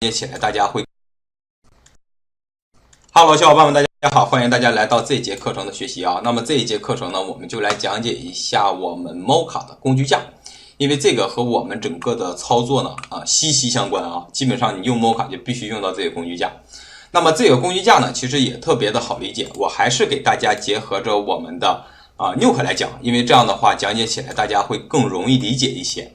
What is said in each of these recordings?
起来大家会 Hello 小伙伴们大家好，欢迎大家来到这节课程的学习啊。那么这一节课程呢，我们就来讲解一下我们 Mocha 的工具架，因为这个和我们整个的操作呢息息相关啊。基本上你用 Mocha 就必须用到这个工具架。那么这个工具架呢，其实也特别的好理解，我还是给大家结合着我们的Nuke 来讲，因为这样的话讲解起来大家会更容易理解一些。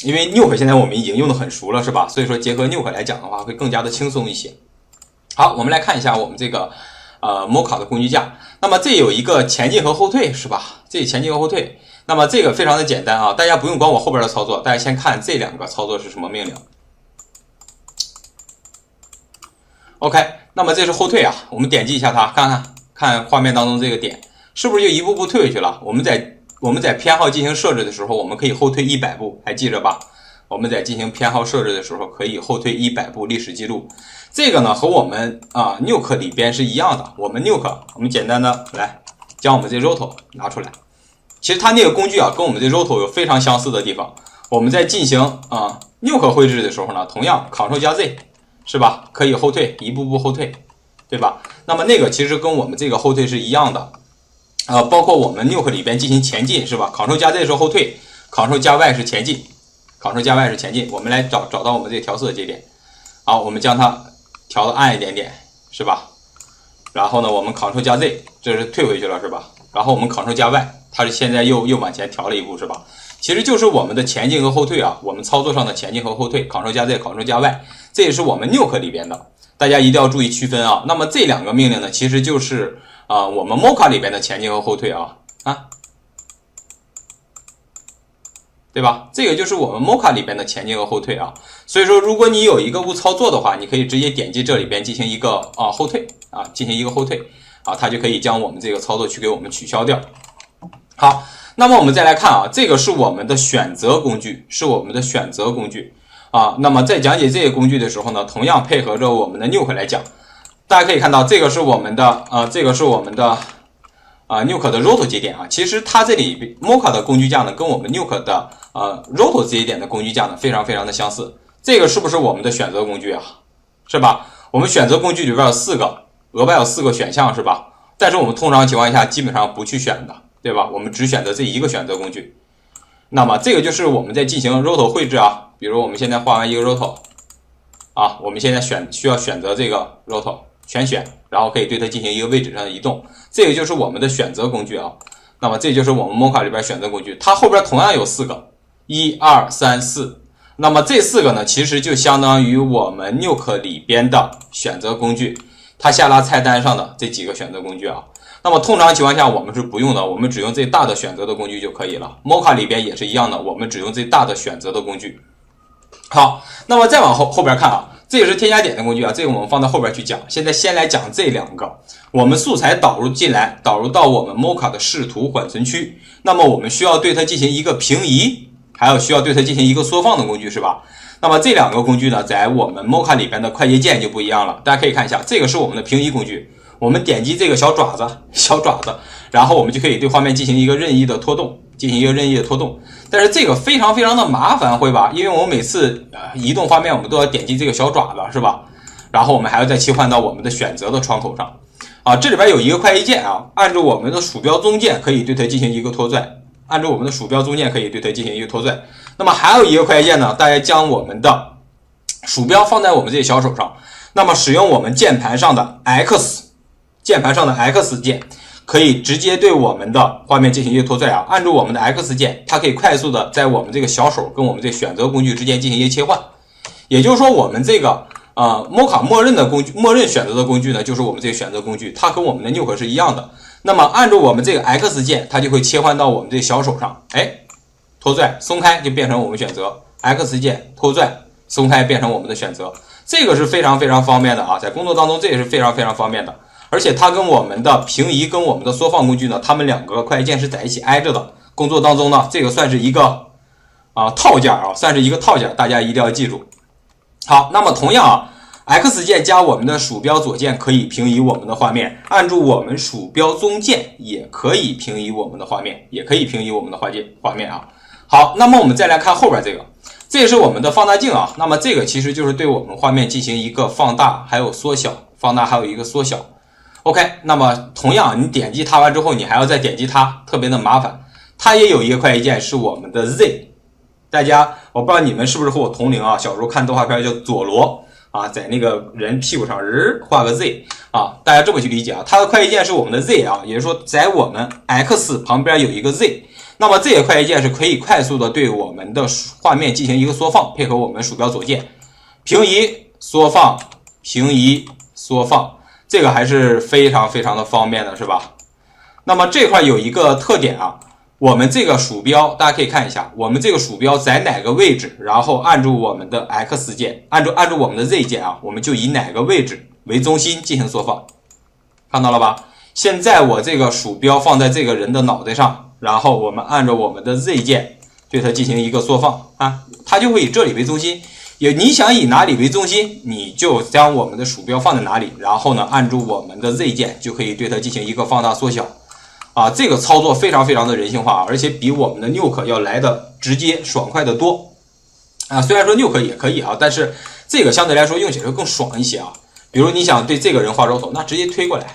因为 Nuke 现在我们已经用的很熟了，是吧？所以说结合 Nuke 来讲的话，会更加的轻松一些。好，我们来看一下我们这个Mocha 的工具架。那么这有一个前进和后退，是吧？这前进和后退。那么这个非常的简单啊，大家不用管我后边的操作，大家先看这两个操作是什么命令。OK， 那么这是后退啊，我们点击一下它，看画面当中这个点，是不是就一步步退回去了？我们在偏好进行设置的时候，我们可以后退100步，还记着吧？我们在进行偏好设置的时候，可以后退100步历史记录。这个呢和我们Nuke 里边是一样的。我们 Nuke， 我们简单的来将我们这 Roto 拿出来。其实它那个工具跟我们这 Roto 有非常相似的地方。我们在进行Nuke 绘制的时候呢，同样 Ctrl 加 Z 是吧？可以后退，一步步后退，对吧？那么那个其实跟我们这个后退是一样的。包括我们 Nuke 里边进行前进是吧 ？Ctrl 加 Z 是后退 ，Ctrl 加 Y 是前进 ，Ctrl 加 Y 是前进。我们来找到我们这个调色节点，好，我们将它调的暗一点点，是吧？然后呢，我们 Ctrl 加 Z， 这是退回去了，是吧？然后我们 Ctrl 加 Y， 它是现在又往前调了一步，是吧？其实就是我们的前进和后退我们操作上的前进和后退 ，Ctrl 加 Z，Ctrl 加 Y， 这也是我们 Nuke 里边的，大家一定要注意区分啊。那么这两个命令呢，其实就是我们 Mocha 里边的前进和后退对吧？这个就是我们 Mocha 里边的前进和后退所以说，如果你有一个误操作的话，你可以直接点击这里边进行一个后退进行一个后退它就可以将我们这个操作去给我们取消掉。好，那么我们再来看这个是我们的选择工具，那么在讲解这个工具的时候呢，同样配合着我们的 Nuke 来讲。大家可以看到，这个是我们的Nuke 的 Roto 节点其实它这里 Mocha 的工具架呢，跟我们 Nuke 的Roto 节点的工具架呢，非常非常的相似。这个是不是我们的选择工具是吧？我们选择工具里边有4个，额外有4个选项，是吧？但是我们通常情况下基本上不去选的，对吧？我们只选择这一个选择工具。那么这个就是我们在进行 Roto 绘制比如我们现在画完一个 Roto 我们现在需要选择这个 Roto。全选，然后可以对它进行一个位置上的移动，这个就是我们的选择工具那么这就是我们 Mocha 里边选择工具，它后边同样有4个，1、2、3、4。那么这4个呢，其实就相当于我们 Nuke 里边的选择工具，它下拉菜单上的这几个选择工具那么通常情况下我们是不用的，我们只用最大的选择的工具就可以了。Mocha 里边也是一样的，我们只用最大的选择的工具。好，那么再往后边看这个是添加点的工具这个我们放到后边去讲。现在先来讲这两个，我们素材导入进来，导入到我们 Mocha 的视图缓存区。那么我们需要对它进行一个平移，还有需要对它进行一个缩放的工具，是吧？那么这两个工具呢，在我们 Mocha 里边的快捷键就不一样了。大家可以看一下，这个是我们的平移工具，我们点击这个小爪子，然后我们就可以对画面进行一个任意的拖动，但是这个非常非常的麻烦，会吧？因为我们每次移动画面，我们都要点击这个小爪子，是吧？然后我们还要再切换到我们的选择的窗口上这里边有一个快捷键按照我们的鼠标中键可以对它进行一个拖拽，那么还有一个快捷键呢，大家将我们的鼠标放在我们这个小手上，那么使用我们键盘上的 X 键。可以直接对我们的画面进行一个拖拽按住我们的 X 键，它可以快速的在我们这个小手跟我们这个选择工具之间进行一个切换。也就是说，我们这个Mocha 默认选择的工具呢，就是我们这个选择工具，它跟我们的 Nuke 是一样的。那么按住我们这个 X 键，它就会切换到我们这个小手上，拖拽松开就变成我们选择 ，X 键拖拽松开变成我们的选择，这个是非常非常方便的在工作当中这也是非常非常方便的。而且它跟我们的平移跟我们的缩放工具呢，它们两个快捷键是在一起挨着的。工作当中呢，这个算是一个套件大家一定要记住。好，那么同样X 键加我们的鼠标左键可以平移我们的画面，按住我们鼠标中键也可以平移我们的画面，画面好，那么我们再来看后边这也是我们的放大镜啊。那么这个其实就是对我们画面进行一个放大，还有缩小，放大还有一个缩小。OK， 那么同样你点击它完之后，你还要再点击它，特别的麻烦。它也有一个快捷键是我们的 Z， 大家我不知道你们是不是和我同龄啊？小时候看动画片叫佐罗啊，在那个人屁股上画个 Z 啊，大家这么去理解啊。它的快捷键是我们的 Z 啊，也就是说在我们 X 旁边有一个 Z。那么这个快捷键是可以快速的对我们的画面进行一个缩放，配合我们鼠标左键平移、缩放、平移、缩放，这个还是非常非常的方便的，是吧？那么这块有一个特点啊，我们这个鼠标大家可以看一下，我们这个鼠标在哪个位置，然后按住我们的 X 键，按住我们的 Z 键啊，我们就以哪个位置为中心进行缩放，看到了吧？现在我这个鼠标放在这个人的脑袋上，然后我们按照我们的 Z 键对它进行一个缩放啊，它就会以这里为中心。你想以哪里为中心，你就将我们的鼠标放在哪里，然后呢，按住我们的 Z 键就可以对它进行一个放大缩小啊。这个操作非常非常的人性化，而且比我们的 Nuke 要来的直接爽快的多啊。虽然说 Nuke 也可以啊，但是这个相对来说用起来更爽一些啊。比如你想对这个人画roto，那直接推过来，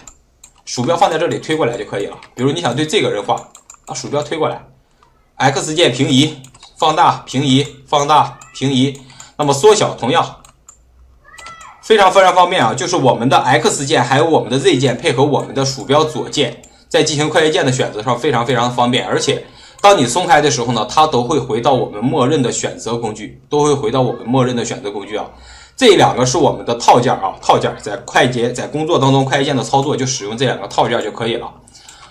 鼠标放在这里推过来就可以了。比如你想对这个人画，啊，鼠标推过来 ，X 键平移、放大、平移、放大、平移。那么缩小同样非常非常方便啊，就是我们的 X 键还有我们的 Z 键配合我们的鼠标左键，在进行快捷键的选择上非常非常的方便。而且当你松开的时候呢，它都会回到我们默认的选择工具，啊。这两个是我们的套件啊，套件在工作当中快捷键的操作就使用这两个套件就可以了。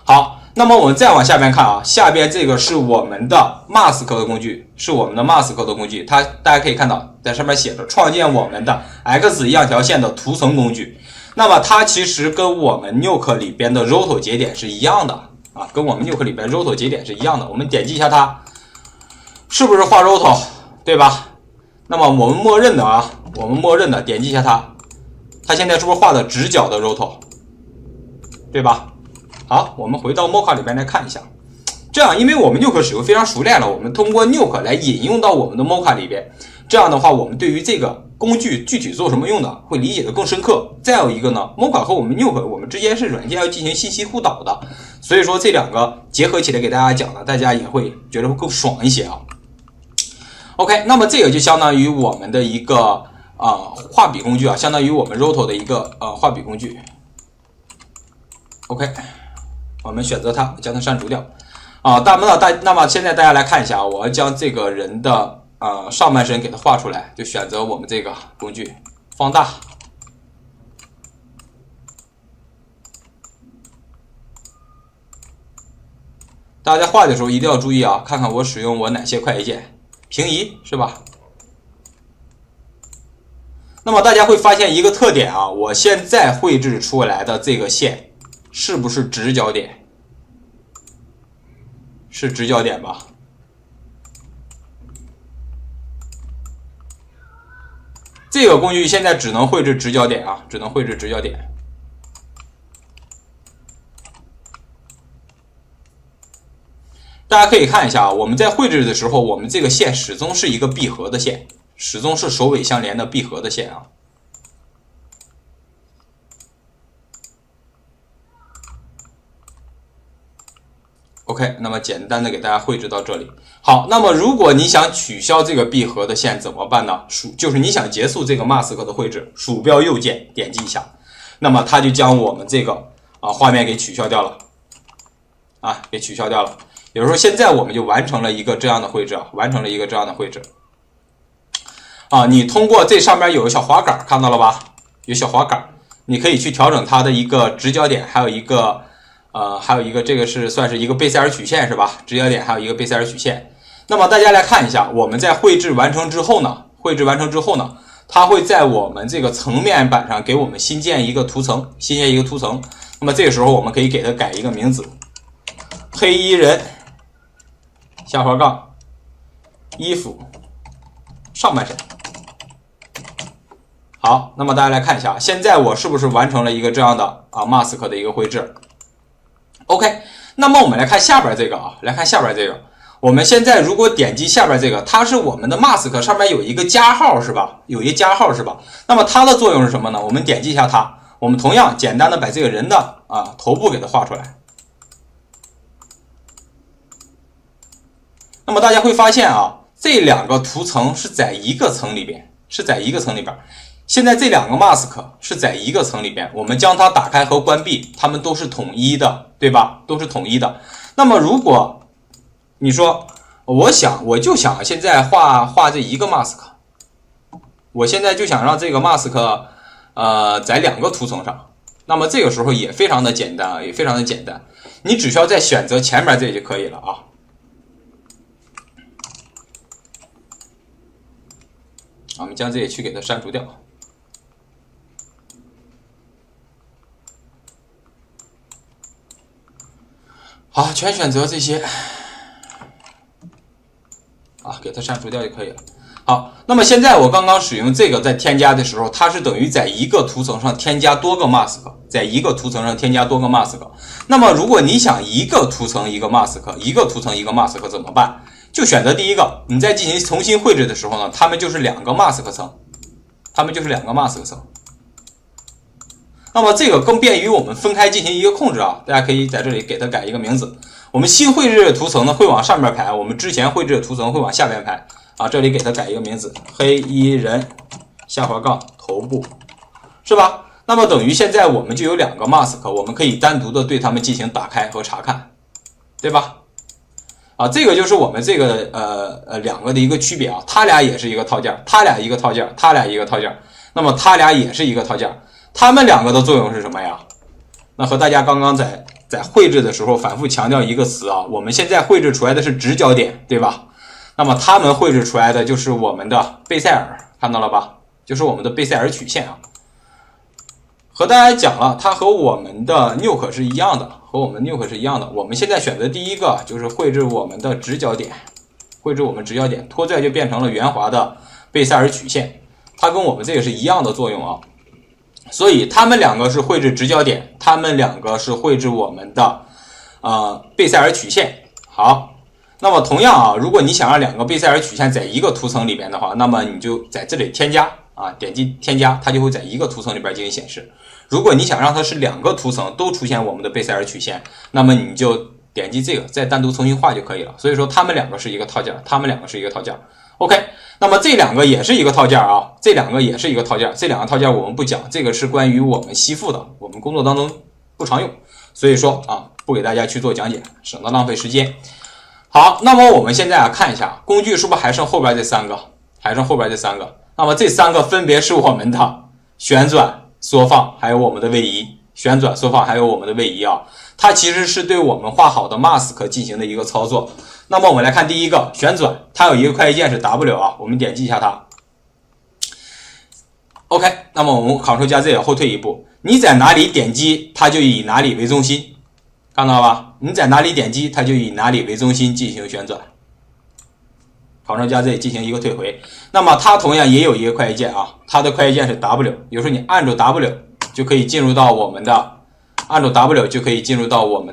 好，那么我们再往下边看啊，下边这个是我们的 mask 的工具，它大家可以看到在上面写着创建我们的 X 样条线的图层工具。那么它其实跟我们 Nuke 里边的 roto 节点是一样的啊，我们点击一下它，是不是画 roto， 对吧？那么我们默认的点击一下它现在是不是画的直角的 roto， 对吧？好，我们回到 Mocha 里边来看一下。这样，因为我们 Nuke 使用非常熟练了，我们通过 Nuke 来引用到我们的 Mocha 里边。这样的话，我们对于这个工具具体做什么用的，会理解的更深刻。再有一个呢 ，Mocha 和我们 Nuke 我们之间是软件要进行信息互导的，所以说这两个结合起来给大家讲呢，大家也会觉得会更爽一些啊。OK， 那么这个就相当于我们的一个画笔工具啊，相当于我们 roto 的一个画笔工具。OK。我们选择它，将它删除掉啊。那么现在大家来看一下，我要将这个人的上半身给它画出来，就选择我们这个工具放大。大家在画的时候一定要注意啊，看看我使用哪些快捷键，平移是吧？那么大家会发现一个特点啊，我现在绘制出来的这个线是不是直角点？是直角点吧？这个工具现在只能绘制直角点啊，大家可以看一下啊，我们在绘制的时候，我们这个线始终是一个闭合的线，始终是首尾相连的闭合的线啊。OK， 那么简单的给大家绘制到这里。好，那么如果你想取消这个闭合的线怎么办呢？就是你想结束这个 mask 的绘制，鼠标右键点击一下，那么它就将我们这个画面给取消掉了啊，也就是说，现在我们就完成了一个这样的绘制啊，你通过这上面有个小滑杆，看到了吧？有小滑杆，你可以去调整它的一个直角点，还有一个这个是算是一个贝塞尔曲线是吧？直角点还有一个贝塞尔曲线。那么大家来看一下，我们在绘制完成之后呢，它会在我们这个层面板上给我们新建一个图层，那么这个时候我们可以给它改一个名字，黑衣人下滑杠衣服上半身。好，那么大家来看一下，现在我是不是完成了一个这样的mask 的一个绘制？OK， 那么我们来看下边这个我们现在如果点击下边这个，它是我们的 mask 上面有一个加号是吧？有一个加号是吧？那么它的作用是什么呢？我们点击一下它，我们同样简单的把这个人的头部给它画出来。那么大家会发现这两个图层是在一个层里边，现在这两个 mask 是在一个层里边，我们将它打开和关闭，它们都是统一的，对吧？都是统一的。那么如果你说我就想现在画这一个 mask， 我现在就想让这个 mask 在两个图层上，那么这个时候也非常的简单，你只需要再选择前面这就可以了啊。我们将这里去给它删除掉。好，全选择这些，给它删除掉就可以了。好，那么现在我刚刚使用这个在添加的时候，它是等于在一个图层上添加多个 mask， 那么如果你想一个图层一个 mask， 怎么办？就选择第一个，你在进行重新绘制的时候呢，它们就是两个 mask 层，那么这个更便于我们分开进行一个控制大家可以在这里给它改一个名字。我们新绘制的图层呢会往上面排，我们之前绘制的图层会往下边排这里给它改一个名字，黑衣人头部，是吧？那么等于现在我们就有两个 mask， 我们可以单独的对它们进行打开和查看，对吧？这个就是我们这个两个的一个区别它俩也是一个套件，它俩一个套件，那么它俩也是一个套件，它们两个的作用是什么呀？那和大家刚刚在绘制的时候反复强调一个词我们现在绘制出来的是直角点，对吧？那么它们绘制出来的就是我们的贝塞尔，看到了吧？就是我们的贝塞尔曲线和大家讲了，它和我们的 Nuke 是一样的，我们现在选择第一个就是绘制我们的直角点，拖拽就变成了圆滑的贝塞尔曲线，它跟我们这个是一样的作用所以它们两个是绘制直角点，它们两个是绘制我们的贝塞尔曲线。好，那么同样如果你想让两个贝塞尔曲线在一个图层里边的话，那么你就在这里添加点击添加，它就会在一个图层里边进行显示。如果你想让它是两个图层都出现我们的贝塞尔曲线，那么你就点击这个再单独重新画就可以了。所以说它们两个是一个套件OK， 那么这两个也是一个套件这两个套件我们不讲，这个是关于我们吸附的，我们工作当中不常用，所以说不给大家去做讲解，省得浪费时间。好，那么我们现在看一下工具是不是还剩后边这三个，那么这三个分别是我们的旋转、缩放还有我们的位移，它其实是对我们画好的 mask 进行的一个操作。那么我们来看第一个旋转，它有一个快捷键是 W 我们点击一下它 OK， 那么我们 Ctrl 加 Z 后退一步，你在哪里点击它就以哪里为中心，看到吧？你在哪里点击它就以哪里为中心进行旋转， Ctrl 加 Z 进行一个退回。那么它同样也有一个快捷键它的快捷键是 W， 有时候你按住 W 就可以进入到我们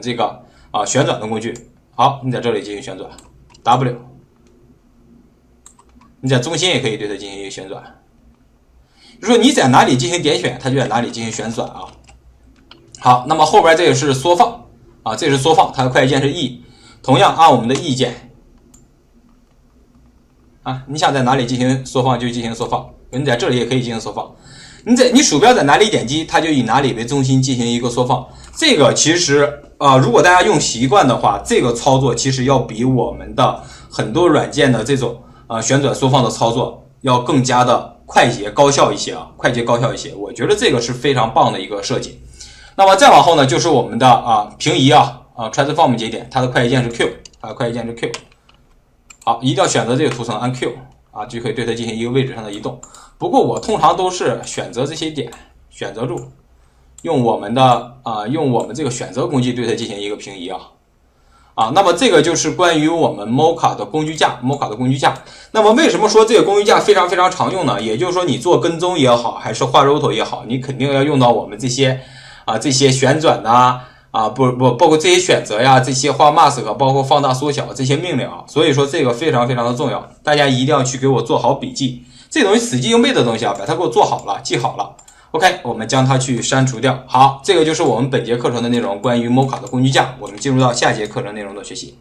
这个旋转的工具。好，你在这里进行旋转 W， 你在中心也可以对它进行一个旋转。如果你在哪里进行点选，它就在哪里进行旋转好，那么后边这个是缩放这是缩放，它的快捷键是 E， 同样按我们的 E 键你想在哪里进行缩放就进行缩放，你在这里也可以进行缩放。你鼠标在哪里点击，它就以哪里为中心进行一个缩放。这个其实如果大家用习惯的话，这个操作其实要比我们的很多软件的这种旋转缩放的操作要更加的快捷高效一些我觉得这个是非常棒的一个设计。那么再往后呢，就是我们的平移transform 节点，它的快捷键是 Q， 好，一定要选择这个图层按 Q 就可以对它进行一个位置上的移动。不过我通常都是选择这些点，选择住，用我们这个选择工具对它进行一个平移那么这个就是关于我们 Mocha 的工具架。那么为什么说这个工具架非常非常常用呢？也就是说你做跟踪也好，还是画 roto 也好，你肯定要用到我们这些旋转包括这些选择呀，这些画 mask， 包括放大缩小这些命令啊，所以说这个非常非常的重要，大家一定要去给我做好笔记。这东西死记硬背的东西啊，把它给我做好了，记好了。OK， 我们将它去删除掉。好，这个就是我们本节课程的内容，关于 Mocha 的工具架。我们进入到下节课程内容的学习。